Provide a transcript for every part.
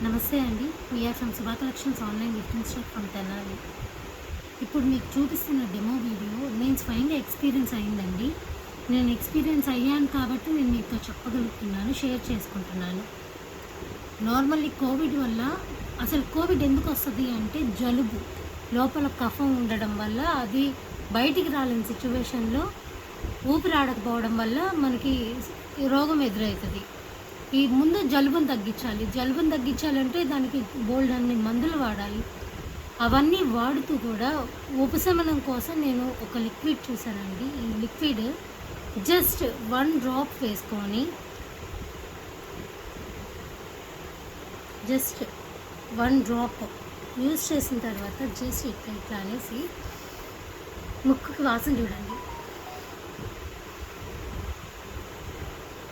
నమస్తే అండి. We are from Subha collections online gifting store from Tenali. ఇప్పుడు మీకు చూపిస్తున్న డెమో వీడియో నేను స్వయంగా ఎక్స్పీరియన్స్ అయిందండి. నేను ఎక్స్పీరియన్స్ అయ్యాను కాబట్టి నేను మీతో చెప్పగలుగుతున్నాను, షేర్ చేసుకుంటున్నాను. నార్మల్లీ కోవిడ్ వల్ల అసలు కోవిడ్ ఎందుకు వస్తుంది అంటే జలుబు, లోపల కఫం ఉండడం వల్ల అది బయటికి రాలేని సిచ్యువేషన్లో ఊపిరాడకపోవడం వల్ల మనకి రోగం ఎదురవుతుంది. ఈ ముందు జలుబును తగ్గించాలంటే దానికి బోల్డ్ అన్ని మందులు వాడాలి. అవన్నీ వాడుతూ కూడా ఉపశమనం కోసం నేను ఒక లిక్విడ్ చూసానండి. ఈ లిక్విడ్ జస్ట్ 1 డ్రాప్ వేసుకొని, జస్ట్ 1 డ్రాప్ యూజ్ చేసిన తర్వాత జస్ట్ ఇట్లా అనేసి ముక్కుకి వాసన చూడండి,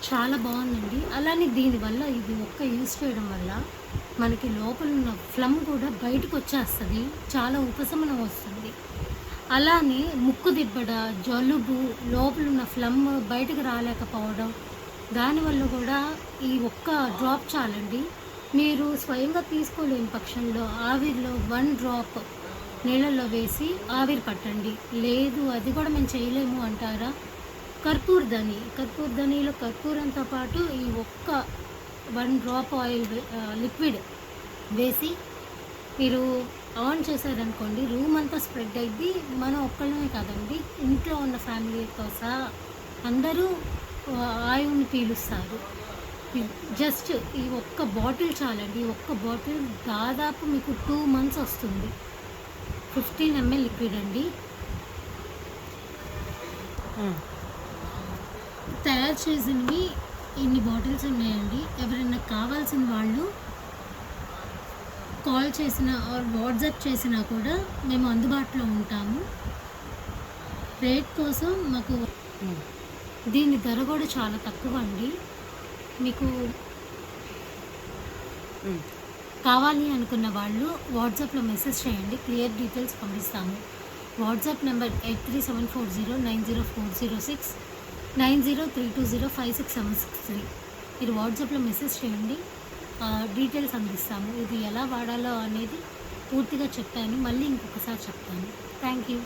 చాలా బాగుందండి. అలానే దీనివల్ల ఇది ఒక్క యూజ్ చేయడం వల్ల మనకి లోపల ఉన్న ఫ్లమ్ కూడా బయటకు వచ్చేస్తుంది, చాలా ఉపశమనం వస్తుంది. అలానే ముక్కు దిబ్బడ, జలుబు, లోపల ఉన్న ఫ్లమ్ బయటకు రాలేకపోవడం, దానివల్ల కూడా ఈ ఒక్క డ్రాప్ చాలండి. మీరు స్వయంగా తీసుకోలేని పక్షంలో ఆవిరిలో 1 డ్రాప్ నీళ్ళల్లో వేసి ఆవిరి పట్టండి. లేదు అది కూడా మేము చేయలేము అంటారా, కర్పూరధనిలో కర్పూరంతో పాటు ఈ ఒక్క 1 డ్రాప్ ఆయిల్ లిక్విడ్ వేసి మీరు ఆన్ చేశారనుకోండి, రూమ్ అంతా స్ప్రెడ్ అయ్యి మనం ఒక్కళ్ళమే కాదండి, ఇంట్లో ఉన్న ఫ్యామిలీతో సహా అందరూ ఆయువుని పీలుస్తారు. జస్ట్ ఈ ఒక్క బాటిల్ చాలండి. ఈ ఒక్క బాటిల్ దాదాపు మీకు 2 months వస్తుంది. 15 ml లిక్విడ్ అండి. తయారు చేసినవి ఇన్ని బాటిల్స్ ఉన్నాయండి. ఎవరైనా కావాల్సిన వాళ్ళు కాల్ చేసినా ఆర్ వాట్సాప్ చేసినా కూడా మేము అందుబాటులో ఉంటాము. రేట్ కోసం మాకు దీని ధర కూడా చాలా తక్కువ అండి. మీకు కావాలి అనుకున్న వాళ్ళు వాట్సాప్లో మెసేజ్ చేయండి, క్లియర్ డీటెయిల్స్ పంపిస్తాము. WhatsApp number 8374090406, 9032056763. మీరు వాట్సాప్లో మెసేజ్ చేయండి, డీటెయిల్స్ అందిస్తాము. ఇది ఎలా వాడాలో అనేది పూర్తిగా చెప్పాను, మళ్ళీ ఇంకొకసారి చెప్తాను. Thank you.